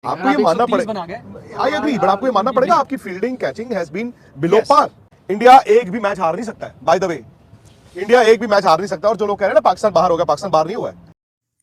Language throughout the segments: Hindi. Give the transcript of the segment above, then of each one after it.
आपको ये मानना पड़ेगा, आई एग्री, बट आपको ये मानना पड़ेगा आपकी fielding catching has been below par. India एक भी मैच हार नहीं सकता है, बाय द वे इंडिया एक भी मैच हार नहीं सकता। और जो लोग कह रहे हैं ना पाकिस्तान बाहर हो गया, पाकिस्तान बाहर नहीं हुआ है।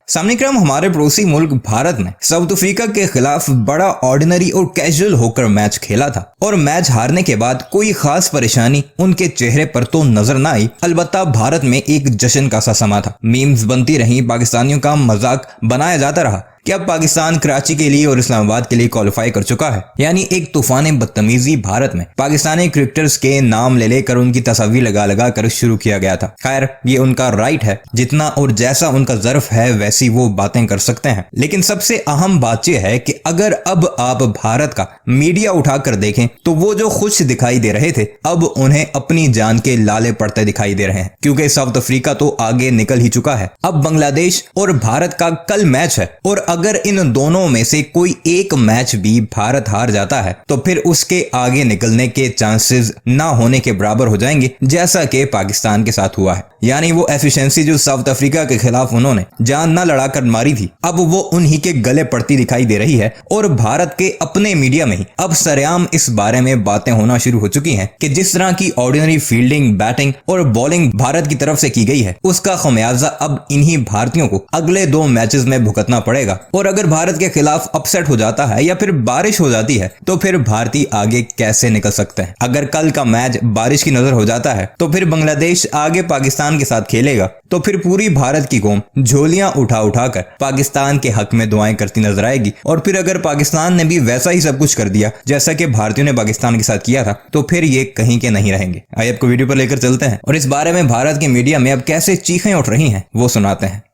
सामने क्रम हमारे पड़ोसी मुल्क भारत ने साउथ अफ्रीका के खिलाफ बड़ा ऑर्डिनरी और कैजुअल होकर मैच खेला था और मैच हारने के बाद कोई खास परेशानी उनके चेहरे पर तो नजर न आई। अलबत्ता भारत में एक जश्न का सा समा था, मीम्स बनती रही, पाकिस्तानियों का मजाक बनाया जाता रहा कि अब पाकिस्तान कराची के लिए और इस्लामाबाद के लिए क्वालिफाई कर चुका है। यानी एक तूफान बदतमीजी भारत में पाकिस्तानी क्रिकेटर्स के नाम ले लेकर उनकी तस्वीर लगा लगा कर शुरू किया गया था। खैर ये उनका राइट है, जितना और जैसा उनका ज़र्फ है वैसी वो बातें कर सकते हैं। लेकिन सबसे अहम बात यह है कि अगर अब आप भारत का मीडिया उठाकर देखें तो वो जो खुश दिखाई दे रहे थे अब उन्हें अपनी जान के लाले पड़ते दिखाई दे रहे हैं, क्योंकि साउथ अफ्रीका तो आगे निकल ही चुका है। अब बांग्लादेश और भारत का कल मैच है और अगर इन दोनों में से कोई एक मैच भी भारत हार जाता है तो फिर उसके आगे निकलने के चांसेस ना होने के बराबर हो जाएंगे, जैसा कि पाकिस्तान के साथ हुआ है। यानी वो एफिशिएंसी जो साउथ अफ्रीका के खिलाफ उन्होंने जान ना लड़ाकर मारी थी अब वो उन्हीं के गले पड़ती दिखाई दे रही है। और भारत के अपने मीडिया में ही अब सरेआम इस बारे में बातें होना शुरू हो चुकी हैं कि जिस तरह की ऑर्डिनरी फील्डिंग, बैटिंग और बॉलिंग भारत की तरफ से की गई है उसका खमियाजा अब इन्हीं भारतीयों को अगले 2 मैचेस में भुगतना पड़ेगा। और अगर भारत के खिलाफ अपसेट हो जाता है या फिर बारिश हो जाती है तो फिर भारतीय आगे कैसे निकल सकते हैं। अगर कल का मैच बारिश की नजर हो जाता है तो फिर बांग्लादेश आगे पाकिस्तान के साथ खेलेगा तो फिर पूरी भारत की कौम झोलियां उठा उठाकर पाकिस्तान के हक में दुआएं करती नजर आएगी। और फिर अगर पाकिस्तान ने भी वैसा ही सब कुछ कर दिया जैसा कि भारतीयों ने पाकिस्तान के साथ किया था तो फिर ये कहीं के नहीं रहेंगे। आइए आपको वीडियो पर लेकर चलते हैं और इस बारे में भारत के मीडिया में अब कैसे चीखें उठ रही हैं वो सुनाते हैं।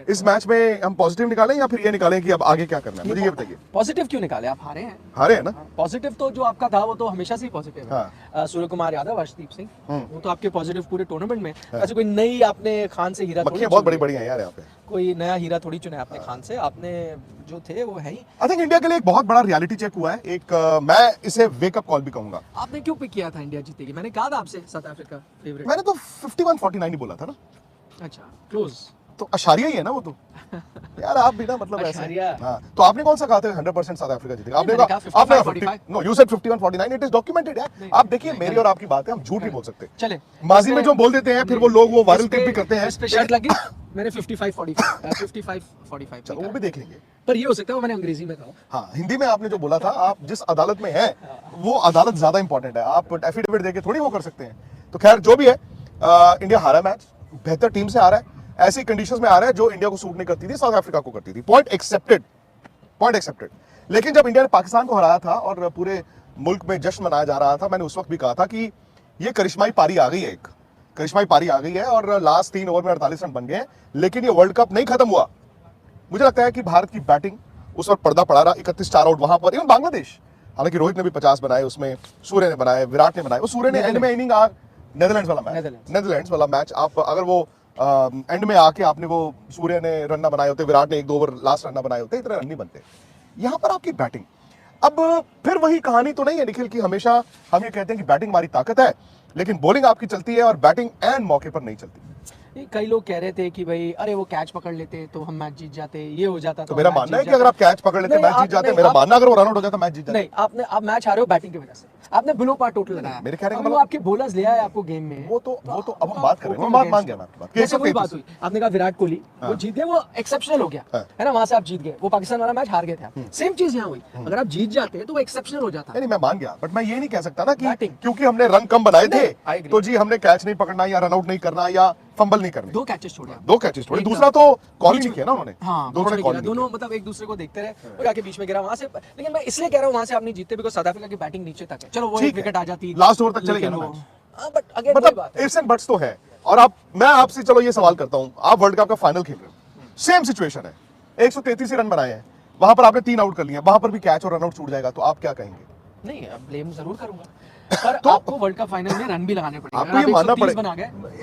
इस मैच में हम पॉजिटिव निकालें या फिर ये निकालें कि अब आगे क्या करना है, मुझे ये बताइए। पॉजिटिव क्यों निकाले, आप हारे हैं। हारे हैं ना, पॉजिटिव तो जो आपका था वो तो हमेशा से ही पॉजिटिव है। हाँ। सूर्य कुमार यादव, अर्शदीप सिंह, वो तो आपके पॉजिटिव पूरे टूर्नामेंट में। ऐसे कोई नई आपने खान से हीरा थोड़ी, बहुत बड़ी बड़ी है यार यहाँ पे, कोई नया हीरा थोड़ी चुना है आपने खान से, आपने जो थे वो है ही। आई थिंक इंडिया के लिए एक बहुत बड़ा रियलिटी चेक हुआ है। एक मैं इसे वेकअप कॉल भी कहूंगा। आपने क्यों पिक किया था इंडिया जीतेगी? मैंने कहा था आपसे साउथ अफ्रीका फेवरेट। मैंने तो 51-49 ही बोला था ना। अच्छा, क्लोज तो अशारिया ही है ना वो तो। यार आप भी ना मतलब ऐसे। हाँ, तो आपने कौन सा कहा था 100% साउथ अफ्रीका जीतेगा? आपने कहा no, you said 51-49, it is documented यार। आप देखिए मेरी और आपकी बात है, हम झूठ नहीं बोल सकते। चले माजी में जो बोल देते हैं फिर वो लोग वो वायरल क्लिप भी करते हैं। इस पे शर्ट लगी मैंने 55-45 चलो वो भी देख लेंगे। पर ये हो सकता है वो मैंने अंग्रेजी में कहा। हाँ, हिंदी में आपने जो बोला था, आप जिस अदालत में हैं वो अदालत ज्यादा इंपॉर्टेंट है। आप एफिडेविट देके थोड़ी वो कर सकते हैं। तो खैर जो भी है, इंडिया हारा मैच, बेहतर टीम से आ रहा है, ऐसी कंडीशंस में आ रहा है जो इंडिया को सूट नहीं करती थी, साउथ अफ्रीका को करती थी। Point accepted. लेकिन जब इंडिया ने पाकिस्तान को हराया था और पूरे मुल्क में जश्न मनाया जा रहा था, मैंने उस वक्त भी कहा था कि ये करिश्माई पारी आ गई है, एक करिश्माई पारी आ गई है और लास्ट 3 ओवर में 48 रन बन गए हैं। लेकिन ये वर्ल्ड कप नहीं खत्म हुआ। मुझे लगता है कि भारत की बैटिंग उस वक्त पर्दा पड़ा रहा। 31 आउट वहां पर, इवन बांग्लादेश, हालांकि रोहित ने भी 50 बनाए, उसमें सूर्य ने बनाए, विराट ने बनाए। वो सूर्य ने एंड में इनिंग नेदरलैंड्स वाला मैच, आप अगर वो एंड में आके आपने वो सूर्य ने रन ना बनाए होते, विराट ने 1-2 ओवर लास्ट रन ना बनाए होते, इतने रन नहीं बनते। यहाँ पर आपकी बैटिंग, अब फिर वही कहानी तो नहीं है निखिल की हमेशा हम ये कहते हैं कि बैटिंग हमारी ताकत है लेकिन बॉलिंग आपकी चलती है और बैटिंग एंड मौके पर नहीं चलती। कई लोग कह रहे थे कि भाई अरे वो कैच पकड़ लेते तो हम मैच जीत जाते, ये हो जाता। तो मेरा मानना है कि अगर आप कैच पकड़ लेते मैच जीत जाते। मेरा मानना अगर वो रन आउट हो जाता मैच जीत जाते। नहीं, आप मैच हारे हो बैटिंग की वजह से। आपने बिलो पार टोटल लगाया। मेरे कहने का मतलब आपके बॉलर्स ले आए आपको गेम में। वो तो अब हम बात कर रहे हैं, मैं बात मान गया मैं आपकी बात। कैसे कोई बात हुई, आपने कहा विराट कोहली वो जीत गए, वो एक्सेप्शनल हो गया है ना, वहां से आप जीत गए। वो पाकिस्तान वाला मैच हार गए थे, सेम चीज यहाँ हुई। अगर आप जीत जाते तो वो एक्सेप्शनल हो जाता। नहीं मैं मान गया, बट मैं ये नहीं कह सकता ना कि क्योंकि हमने रन कम बनाए थे तो जी हमने कैच नहीं पकड़ना या रन आउट नहीं करना या फंबल नहीं करनी। 2 कैचेस छोड़े, दूसरा तो कॉल ही नहीं किया ना उन्होंने। हाँ, दोनों मतलब एक दूसरे को देखते रहे और आके बीच में गिरा वहां से। लेकिन मैं इसलिए कह रहा हूँ वहां से आप नहीं जीतते बिकॉज़ साउथ अफ्रीका की बैटिंग नीचे तक है। चलो वो एक विकेट आ जाती, लास्ट ओवर तक चले गए मैच। बट अगेन मतलब इफ्स एंड बट्स तो है। और मैं आपसे चलो ये सवाल करता हूँ, आप वर्ल्ड कप का फाइनल खेल रहे हो, सेम सिचुएशन है, 133 रन बनाए हैं, वहां पर आपने 3 आउट कर लिया, वहां पर भी कैच और रन आउट छूट जाएगा तो आप क्या कहेंगे? नहीं, ब्लेम जरूर करूंगा, पर तो आपको वर्ल्ड कप फाइनल में रन भी लगाने पड़ेंगे। आपको ये मानना पड़ेगा,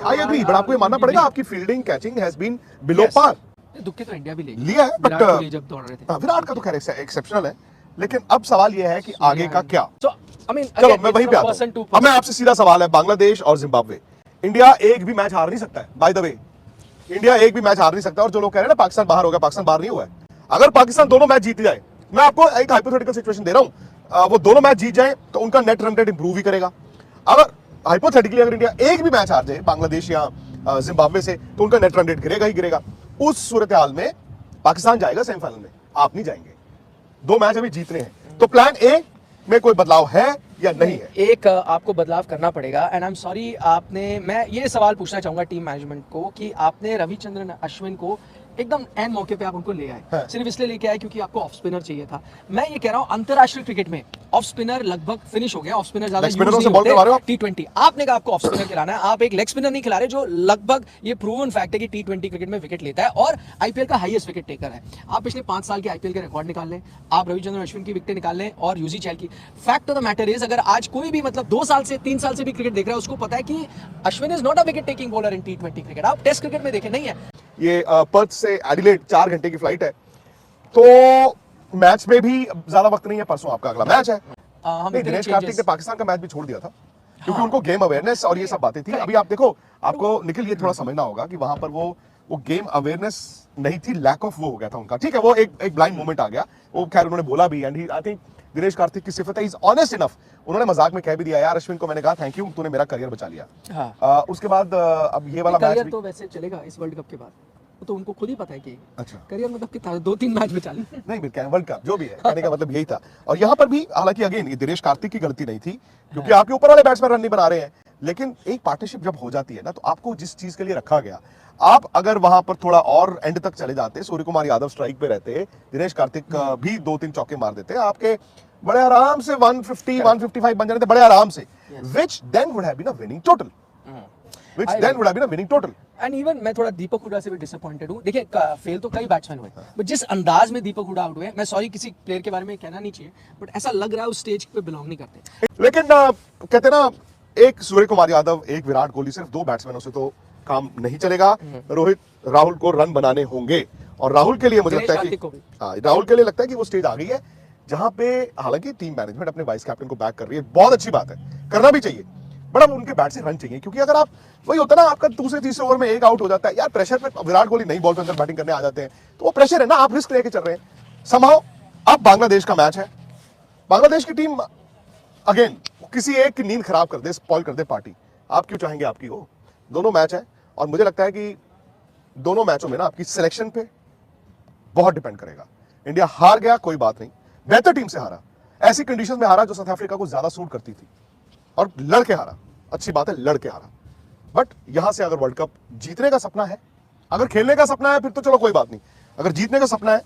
आई एग्री, बट आपको ये मानना पड़ेगा आपकी fielding catching has been below par. दुख तो इंडिया भी लिया है, बट जब दौड़ रहे थे विराट का तो खैर एक्सेप्शनल है। लेकिन अब सवाल ये है कि आगे का क्या। चलो मैं वहीं पे आता हूं। अब मैं आपसे सीधा सवाल है, बांग्लादेश और जिम्बाब्वे, इंडिया एक भी मैच हार नहीं सकता है। बाय द वे इंडिया एक भी मैच हार नहीं सकता। और जो लोग कह रहे हैं ना पाकिस्तान बाहर हो गया, पाकिस्तान बाहर नहीं हुआ है। अगर पाकिस्तान दोनों मैच जीत जाए मैं आपको एक हाइपोथेटिकल सिचुएशन दे रहा हूं, वो दोनों मैच जीत जाएं तो उनका नेट रन रेट इंप्रूव ही करेगा। अगर हाइपोथेटिकली अगर इंडिया एक भी मैच हार जाए बांग्लादेश या जिम्बाब्वे से, तो उनका नेट रन रेट गिरेगा ही गिरेगा। उस सूरत हाल में पाकिस्तान जाएगा सेमीफाइनल में, आप नहीं जाएंगे। 2 मैच अभी जीतने हैं, तो प्लान ए में कोई बदलाव है या नहीं है? एक आपको बदलाव करना पड़ेगा एंड आई एम सॉरी, मैं ये सवाल पूछना चाहूंगा टीम मैनेजमेंट को कि आपने रविचंद्रन अश्विन को एकदम एंड मौके पे आप उनको ले आए, हाँ। सिर्फ इसलिए लेके आए क्योंकि आपको ऑफ स्पिनर चाहिए था। मैं ये कह रहा हूं अंतरराष्ट्रीय क्रिकेट में ऑफ स्पिनर लगभग फिनिश हो गया, ऑफ स्पिनर ज्यादा लेग स्पिनरों से बॉल करवा रहे हो आप? T20 आपने कहा आपको ऑफ स्पिनर खिलाना है, आप एक लेग स्पिनर नहीं खिला रहे जो लगभग ये प्रूवन फैक्ट है कि T20 क्रिकेट में विकेट लेता है और आईपीएल का हाईएस्ट विकेट टेकर है। आप पिछले 5 साल के आईपीएल के रिकॉर्ड निकाल लें, आप रविचंद्रन अश्विन की विकेट निकाल लें और यूजी चहल की। Fact of the matter is, अगर आज कोई भी मतलब 2 साल से 3 साल से भी क्रिकेट देख रहा है, उसको पता है कि Ashwin is not a wicket taking bowler in T20 cricket. आप टेस्ट क्रिकेट में देखें, नहीं है। ये पर्थ से एडिलेड 4 घंटे की फ्लाइट है, तो मैच में भी ज्यादा वक्त नहीं है, परसों आपका अगला मैच है। हम नहीं, इतने दिनेश कार्तिक changes- ने पाकिस्तान का मैच भी छोड़ दिया था क्योंकि उनको गेम अवेयरनेस और ये सब बातें थी। अभी आप देखो, आपको निखिल ये थोड़ा समझना होगा कि वहां पर वो गेम अवेयरनेस नहीं थी, लैक ऑफ वो हो गया था उनका। ठीक है, वो एक ब्लाइंड मोमेंट आ गया, वो खैर उन्होंने बोला भी, and I think Dinesh Karthik की सिफत है, इज ऑनेस्ट इनफ। उन्होंने मजाक में कह भी दिया, यार अश्विन को मैंने कहा थैंक यू, तूने मेरा करियर बचा लिया। हाँ। उसके बाद अब ये वाला मैच करियर भी, तो वैसे चलेगा इस वर्ल्ड कप के बाद, वो तो उनको खुद ही पता है कि अच्छा करियर मतलब कितना 2-3 मैच बचा ले। नहीं फिर क्या वर्ल्ड कप जो भी है, कहने का मतलब यही था। और यहाँ पर भी हालांकि अगेन ये दिनेश कार्तिक की गलती नहीं थी, क्योंकि आपके ऊपर वाले बैट्समैन रन नहीं बना रहे हैं। लेकिन एक पार्टनरशिप जब हो जाती है ना, तो आपको जिस चीज के लिए रखा गया, आप अगर वहां पर थोड़ा और एंड तक चले जाते, सूर्य कुमार यादव स्ट्राइक पे रहते, दिनेश कार्तिक भी 2-3 चौके मार देते, आपके बड़े आराम से 150 155 बन जाते बड़े आराम से, which then would have been a winning total, which then would have been a winning total. And even मैं थोड़ा दीपक हुडा से भी डिसअपॉइंटेड हूँ। देखिए फेल तो कई बैट्समैन हुए, बट जिस अंदाज में दीपक हुडा आउट हुए, मैं सॉरी किसी प्लेयर के बारे में कहना नहीं चाहिए, बट ऐसा लग रहा है उस स्टेज पे बिलोंग नहीं करते। लेकिन कहते ना, एक सूर्य कुमार यादव, एक विराट कोहली, सिर्फ 2 बैट्समैनों से तो काम नहीं चलेगा। रोहित, राहुल को रन बनाने होंगे, और राहुल के लिए मुझे दिनेश लगता है कार्तिक को भी। कि राहुल के लिए लगता है कि वो स्टेज आ गई है जहां पे हालांकि टीम मैनेजमेंट अपने वाइस कैप्टन को बैक कर रही है, बहुत अच्छी बात है, करना भी चाहिए, बट अब उनके बैट से रन चाहिए। क्योंकि अगर आप, वही होता है ना, आपका दूसरे तीसरे ओवर में एक आउट हो जाता है यार, प्रेशर पे विराट कोहली नई बॉल पे अंदर बैटिंग करने आ जाते हैं, तो वो प्रेशर है ना, आप रिस्क लेके चल रहे हैं। संभाओ। अब बांग्लादेश का मैच है, बांग्लादेश की टीम अगेन किसी एक की नींद खराब कर दे, स्पॉइल कर दे पार्टी, आप क्यों चाहेंगे आपकी हो? दोनों मैच है, और मुझे लगता है कि दोनों मैचों में ना आपकी सिलेक्शन पे बहुत डिपेंड करेगा। इंडिया हार गया कोई बात नहीं, बेहतर टीम से हारा, ऐसी कंडीशन में हारा जो साउथ अफ्रीका को ज्यादा सूट करती थी, और लड़के हारा, अच्छी बात है, लड़के हारा। बट यहां से अगर वर्ल्ड कप जीतने का सपना है, अगर खेलने का सपना है, फिर तो चलो कोई बात नहीं, अगर जीतने का सपना है,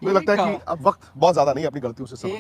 मुझे लगता है कि अब वक्त बहुत ज्यादा नहीं अपनी गलतियों से